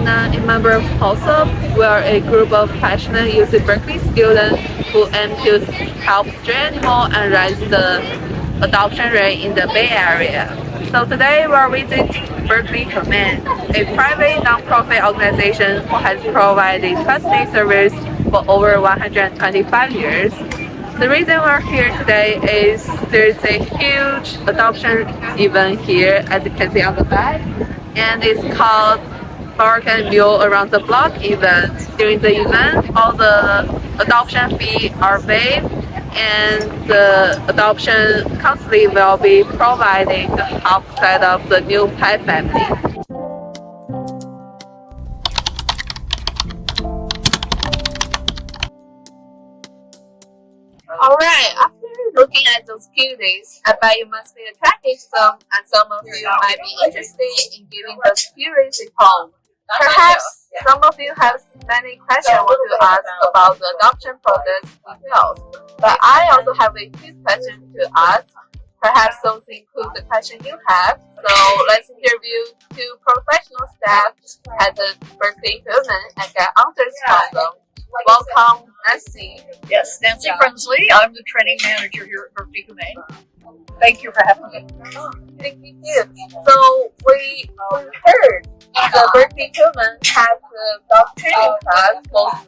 Anna, a member of Paws Up. We are a group of passionate UC Berkeley students who aim to help stray animals and raise the adoption rate in the Bay Area. So today we are visiting Berkeley Humane, a private non-profit organization who has provided custody service for over 125 years. The reason we're here today is there's a huge adoption event here, as you can see on the back, and it's called Bark and Mule Around the Block event. During the event, all the adoption fees are waived, and the adoption counseling will be provided to help set up the new pet family. Alright, after looking at those cuties, I bet you must be attracted to them, and some of you might be interested in giving those cuties a home. Perhaps some of you have many questions to ask about the adoption process details, but I also have a few questions to ask. Perhaps those include the question you have, so let's interview two professional staff at the Berkeley Humane and get answers from them. Welcome, Nancy. Yes, Nancy Frensley. I'm the training manager here at Berkeley Humane. Thank you for having me. Thank you too. So we heard the Berkeley Humane have the dog training class both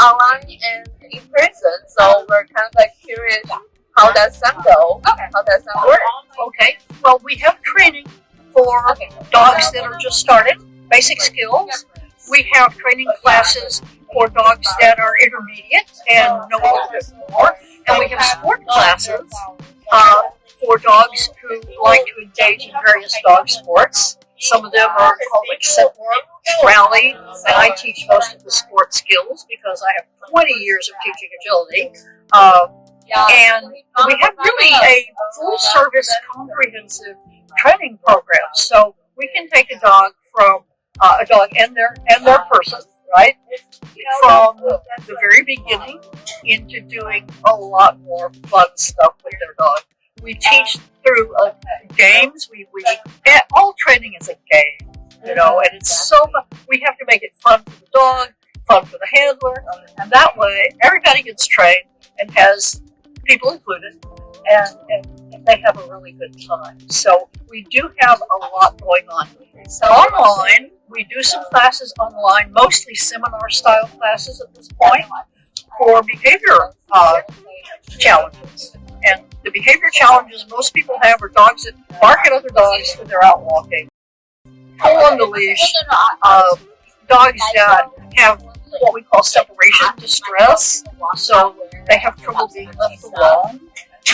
online, and in person. So we're kind of curious, how does that go? How does that work? Okay. Well, we have training for dogs that are just started, basic skills. We have training classes for dogs that are intermediate and know a little bit more. And we have sport classes for dogs who like to engage in various dog sports. Some of them are called sit rally, and I teach most of the sport skills because I have 20 years of teaching agility. And we have really a full-service, comprehensive training program. So we can take a dog from a dog and their person, right, from the very beginning into doing a lot more fun stuff with their dog. We teach through games. All training is a game, and it's so much. We have to make it fun for the dog, fun for the handler, and that way everybody gets trained and has people included, and they have a really good time. So we do have a lot going on. Online, we do some classes online, mostly seminar-style classes at this point, for behavior challenges. And the behavior challenges most people have are dogs that bark at other dogs when they're out walking, pull on the leash, dogs that have what we call separation distress, so they have trouble being left alone.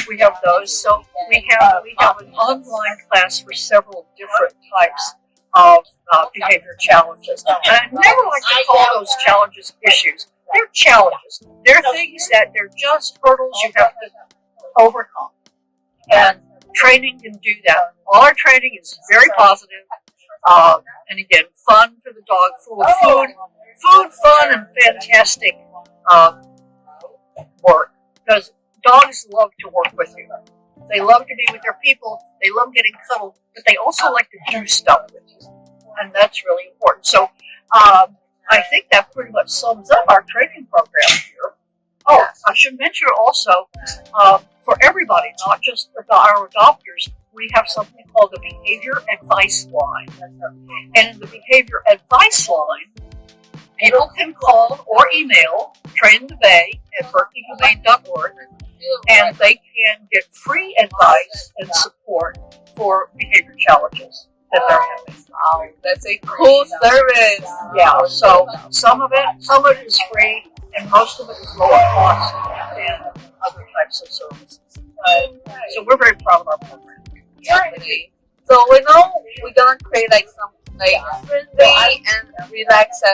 We have those. So we have an online class for several different types of behavior challenges. And I never like to call those challenges issues. They're challenges. They're things that they're just hurdles you have to overcome. And training can do that. All our training is very positive. And again, fun for the dog, full of food, fun, and fantastic work. Because dogs love to work with you. They love to be with their people. They love getting cuddled, but they also like to do stuff with you. And that's really important. So I think that pretty much sums up our training program here. Oh, I should mention also, for everybody, not just our adopters, we have something called the Behavior Advice Line. And in the Behavior Advice Line, people can call or email trainthebay@berkeleyhumane.org, and they can get free advice and support for behavior challenges that they're having. Wow, that's a cool service. Yeah, so some of it is free, and most of it is lower cost than other types of services. So we're very proud of our program. Definitely. So we know we're gonna create some friendly and relaxed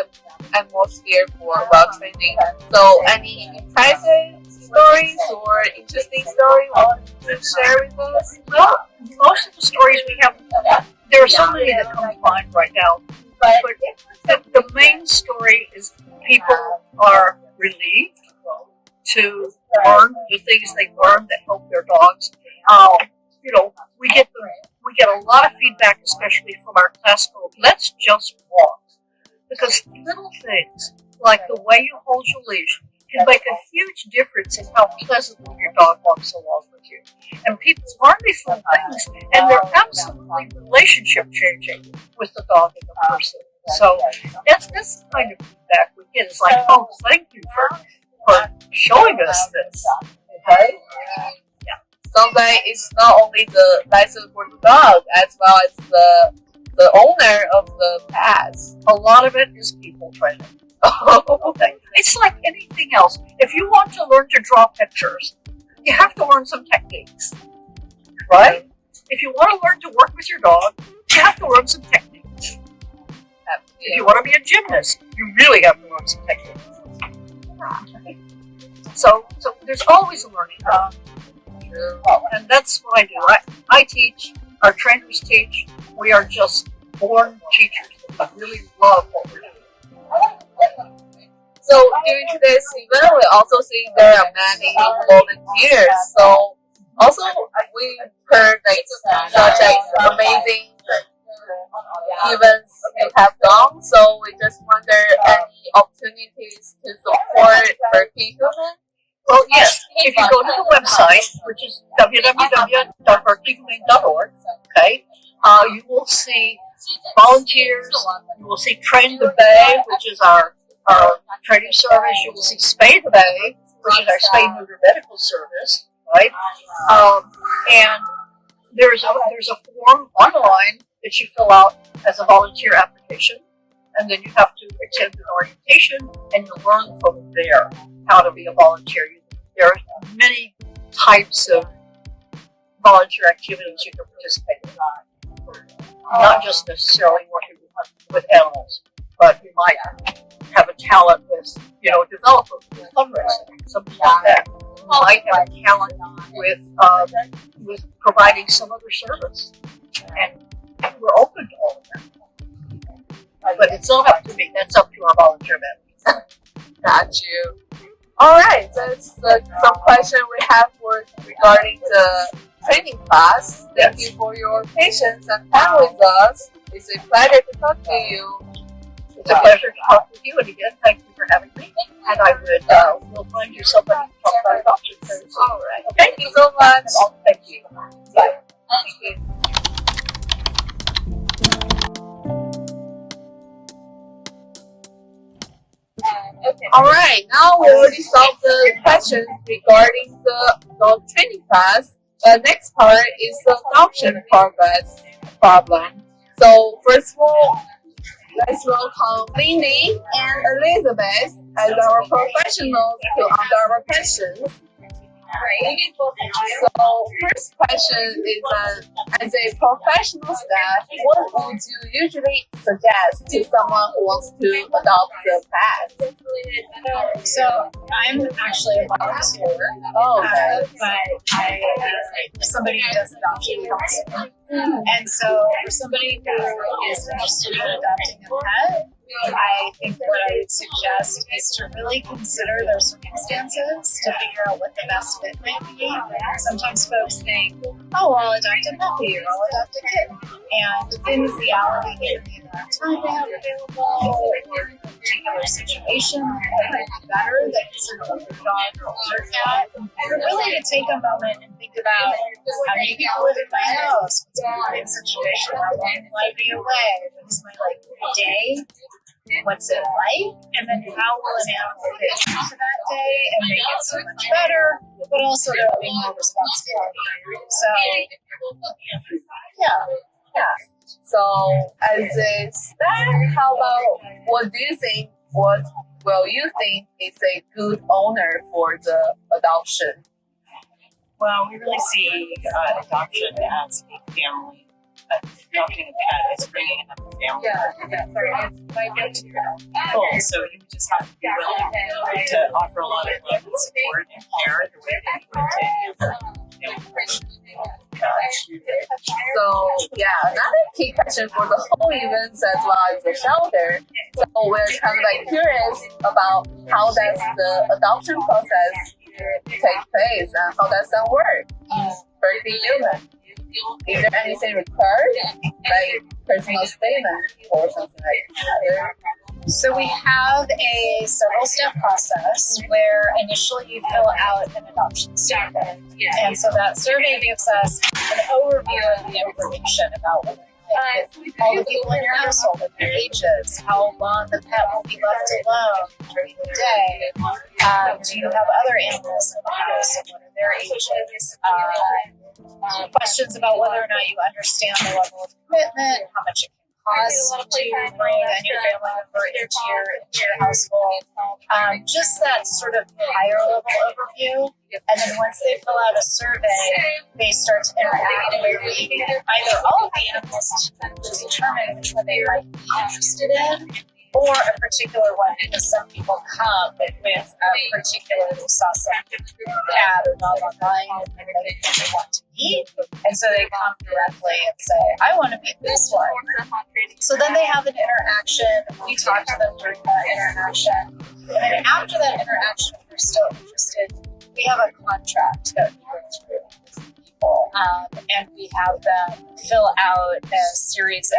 atmosphere for dog training. So any impressive stories or interesting story you want to share with us? Well, most of the stories we have, there are so many that come to mind right now. But the main story is people are relieved to learn the things they learn that help their dogs. We get a lot of feedback, especially from our class group. Let's just walk. because little things like the way you hold your leash can make a huge difference in how pleasantly your dog walks along with you. And people learn these little things, and they're absolutely relationship changing with the dog and the person. So that's the kind of feedback we get. It's like, oh, thank you for showing us this. Okay? Sounds like it's not only the lesson for the dog as well as the owner of the pet. A lot of it is people training. Okay. It's like anything else. If you want to learn to draw pictures, you have to learn some techniques, right? If you want to learn to work with your dog, you have to learn some techniques. If you want to be a gymnast, you really have to learn some techniques. So there's always a learning curve. And that's what I do. I teach, our trainers teach. We are just born teachers. We really love what we're doing. So during today's event, we also see there are many volunteers. So also we heard like such an amazing events you have done. So we just wonder any opportunities to support Berkeley Humane. Well, yes. If you go to the website, which is www.berkeleyhumane.org, okay, you will see volunteers. You will see Train the Bay, which is our training service. You will see Spay the Bay, which is our spay neuter medical service, right? And there's a form online that you fill out as a volunteer application, and then you have to attend an orientation, and you learn from there how to be a volunteer. There are many types of volunteer activities you can participate in, not just necessarily working with animals, but you might have a talent with, developers, with fundraising, something like that. You might have a talent with providing some other service, and we're open to all of that. But it's not up to me. That's up to our volunteer members. Got you. All right, that's some question we have regarding the training class. Thank you for your patience and time with us. It's a pleasure to talk to you. It's a pleasure to talk with you, and again, thank you for having me. And I will find you somebody to talk about adoption. All right. Thank you so much. Thank you. Bye. Thank you. Alright, now we already solved the questions regarding the dog training class. The next part is the adoption progress problem. So first of all, let's welcome Lindy and Elizabeth as our professionals to answer our questions. So first question is, as a professional staff, what would you usually suggest to someone who wants to adopt a pet? So I'm actually a volunteer, but I somebody who does adoption counseling. And so for somebody who is interested in adopting a pet, I think what I would suggest is to really consider their circumstances to figure out what the best fit might be. Sometimes folks think, oh, well, I'll adopt a puppy or I'll adopt a kitten. And in reality, given the amount of time they have available or a particular situation, it might be better that it's an older dog or older cat. But really to take a moment and think about how many people live in my house, what's my living situation, how long will I be away, what's my day, what's it like, and then how will an animal fit into that day and make it so much better, but also there will be more responsibility. So, Yeah. So as a staff, how about what will you think is a good owner for the adoption? Well, we really see adoption as a family. Adopting a pet is bringing another family full. So you just have to be willing to offer a lot of love and support and care the way that you would take. So another key question for the whole events as well as the shelter. So we're kind of curious about how does the adoption process take place and how does that work in Berkeley Humane? Is there anything required, like personal statement or something like that? So we have a several-step process where initially you fill out an adoption statement. And so that survey gives us an overview of the information about whether all the people in your household, with their ages, how long the pet will be left alone during the day. Do you have other animals in the house and what are their ages? Questions about whether or not you understand the level of commitment, how much it can cost to bring a new family member into your household. Just that sort of higher level overview. And then once they fill out a survey, they start to interact with either all of the animals to determine which one they might be interested in, or a particular one, because some people come with a particular sausage cat or dog online and they want to meet. And so they come directly and say, I want to meet this one. So then they have an interaction. We talk to them during that interaction. And then after that interaction, if they're still interested, we have a contract that we go through with people. And we have them fill out a series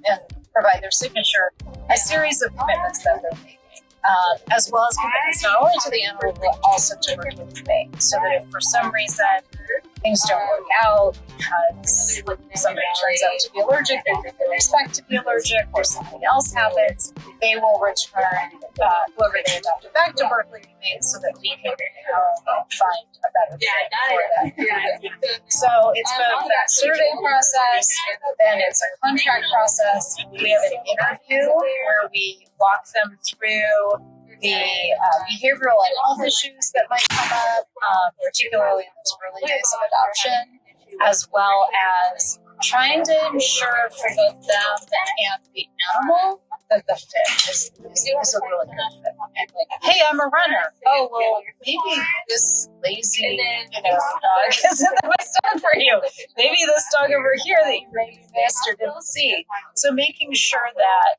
and provide their signature, a series of commitments that they're making, as well as commitments not only to the animal, but also to Berkeley Humane. So that if for some reason things don't work out because somebody turns out to be allergic, they expect to be allergic, or something else happens, they will return whoever they adopted back to Berkeley Humane so that we can find a better fit for them. So it's both that survey process, then it's a contract process. We have an interview where we walk them through the behavioral and health issues that might come up, particularly in those early days of adoption, as well as trying to ensure for both them and the animal that the fit is a really good fit. And like, hey, I'm a runner. Oh, well, maybe this lazy, dog isn't the best dog for you. Maybe this dog over here that you maybe missed or didn't see. So making sure that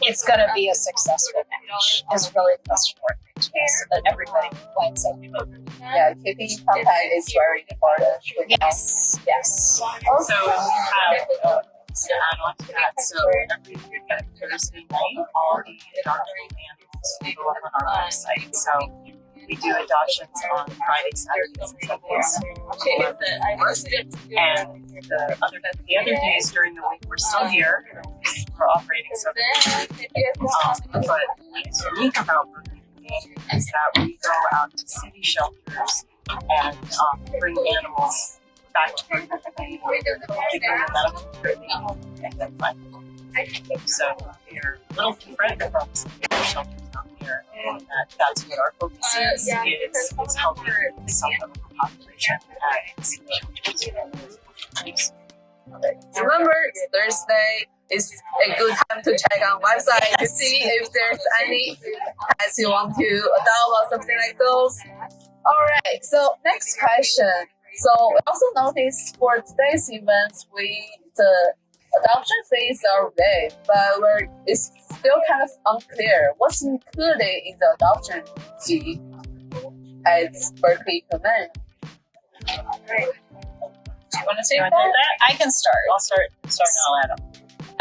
it's going to be a successful match is really the most important thing to me, so that everybody winds up. Yeah, keeping contact is very important. Yes. Also, we have to add on to that. So every Thursday night, all the adopted animals will go up on our website. So we do adoptions on Fridays, Saturdays, and Sundays. And the other days during the week, we're still here. We're operating 7 days. But what's unique about Berkeley Humane is that we go out to city shelters and bring animals back to Berkeley Humane, give them a medical care, and then find them. So we're a little different from some shelters out there, and that's what our focus is helping some of the population at city shelters. Remember, Thursday is a good time to check on website to see if there's any pets you want to adopt or something like those. Alright, so next question. So we also noticed for today's events, the adoption fees are waived, but it's still kind of unclear what's included in the adoption fee at Berkeley Humane. Do you want to take that? I can start. I'll start now, Adam.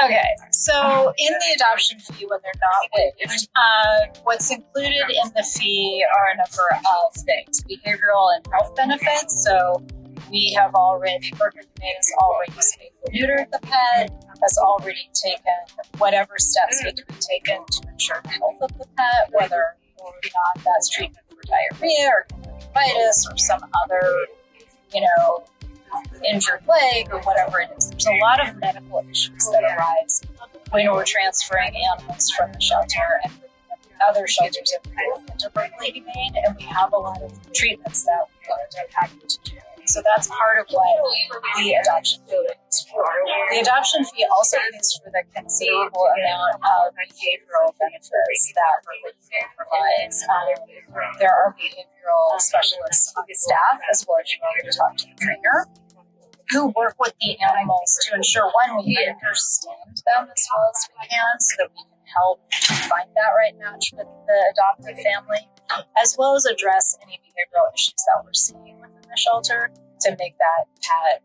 Okay, so in the adoption fee, when they're not waived, what's included in the fee are a number of things: behavioral and health benefits. So we have Berkeley Humane has already spayed or neutered the pet, has already taken whatever steps need to be taken to ensure the health of the pet, whether or not that's treatment for diarrhea or conjunctivitis or some other, injured leg or whatever it is. There's a lot of medical issues that arise when we're transferring animals from the shelter and other shelters into Berkeley Humane, and we have a lot of treatments that we end up having to do. So that's part of what the adoption fee is for. The adoption fee also pays for the considerable amount of behavioral benefits that Berkeley Humane provides. There are behavioral specialists on staff, as well as you already talked to the trainer, who work with the animals to ensure, one, we understand them as well as we can so that we can help find that right match with the adoptive family, as well as address any behavioral issues that we're seeing within the shelter. to make that pet,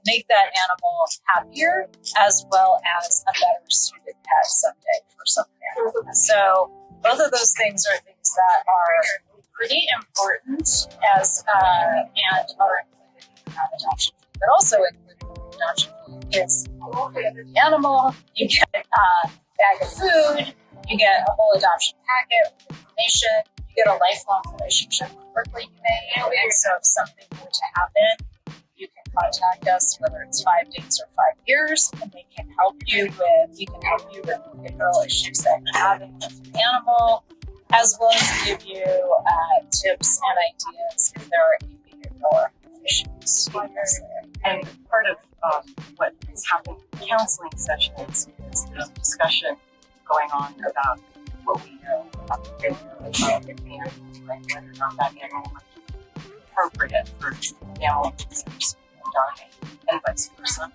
make that animal happier, as well as a better suited pet someday for some families. So both of those things are things that are pretty important as and are included in adoption fee, but also included in adoption fee is the animal, you get a bag of food, you get a whole adoption packet with information, you get a lifelong relationship with Berkeley Humane, and so if something were to happen, you can contact us, whether it's 5 days or 5 years, and we can help you with behavioral issues that you're having with the animal, as well as give you tips and ideas if there are any behavioral issues. And part of what is happening in counseling sessions is the discussion going on about what we know about the behavior of the animal, like whether or not that animal might be appropriate for animal users and vice versa.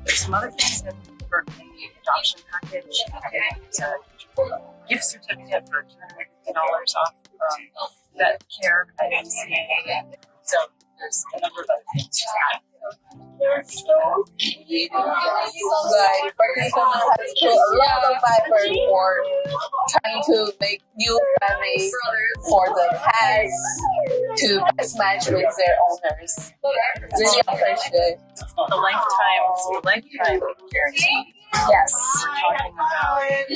There's some other things in the Berkeley adoption package. It's a gift certificate for $250 off vet care at NCA. So there's a number of other things to add. Like Berkeley Humane has put a lot of effort for trying to make new families for the pets to best match with their owners. Really appreciate The lifetime guarantee. Yes. We're talking about if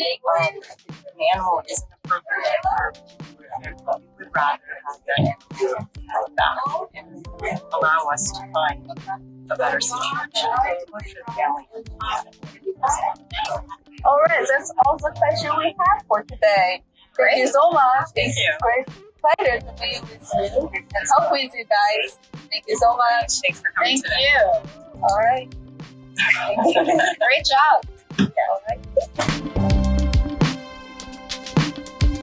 an animal isn't appropriate for food, we would rather have that animal have that and allow us to find a better situation for the family. All right, that's all the questions we have for today. Thank you so much. It's you. a great pleasure to be with you and talk with you guys. Thank you so much. Thanks for coming Thank today. you. All right. Great job. Yeah.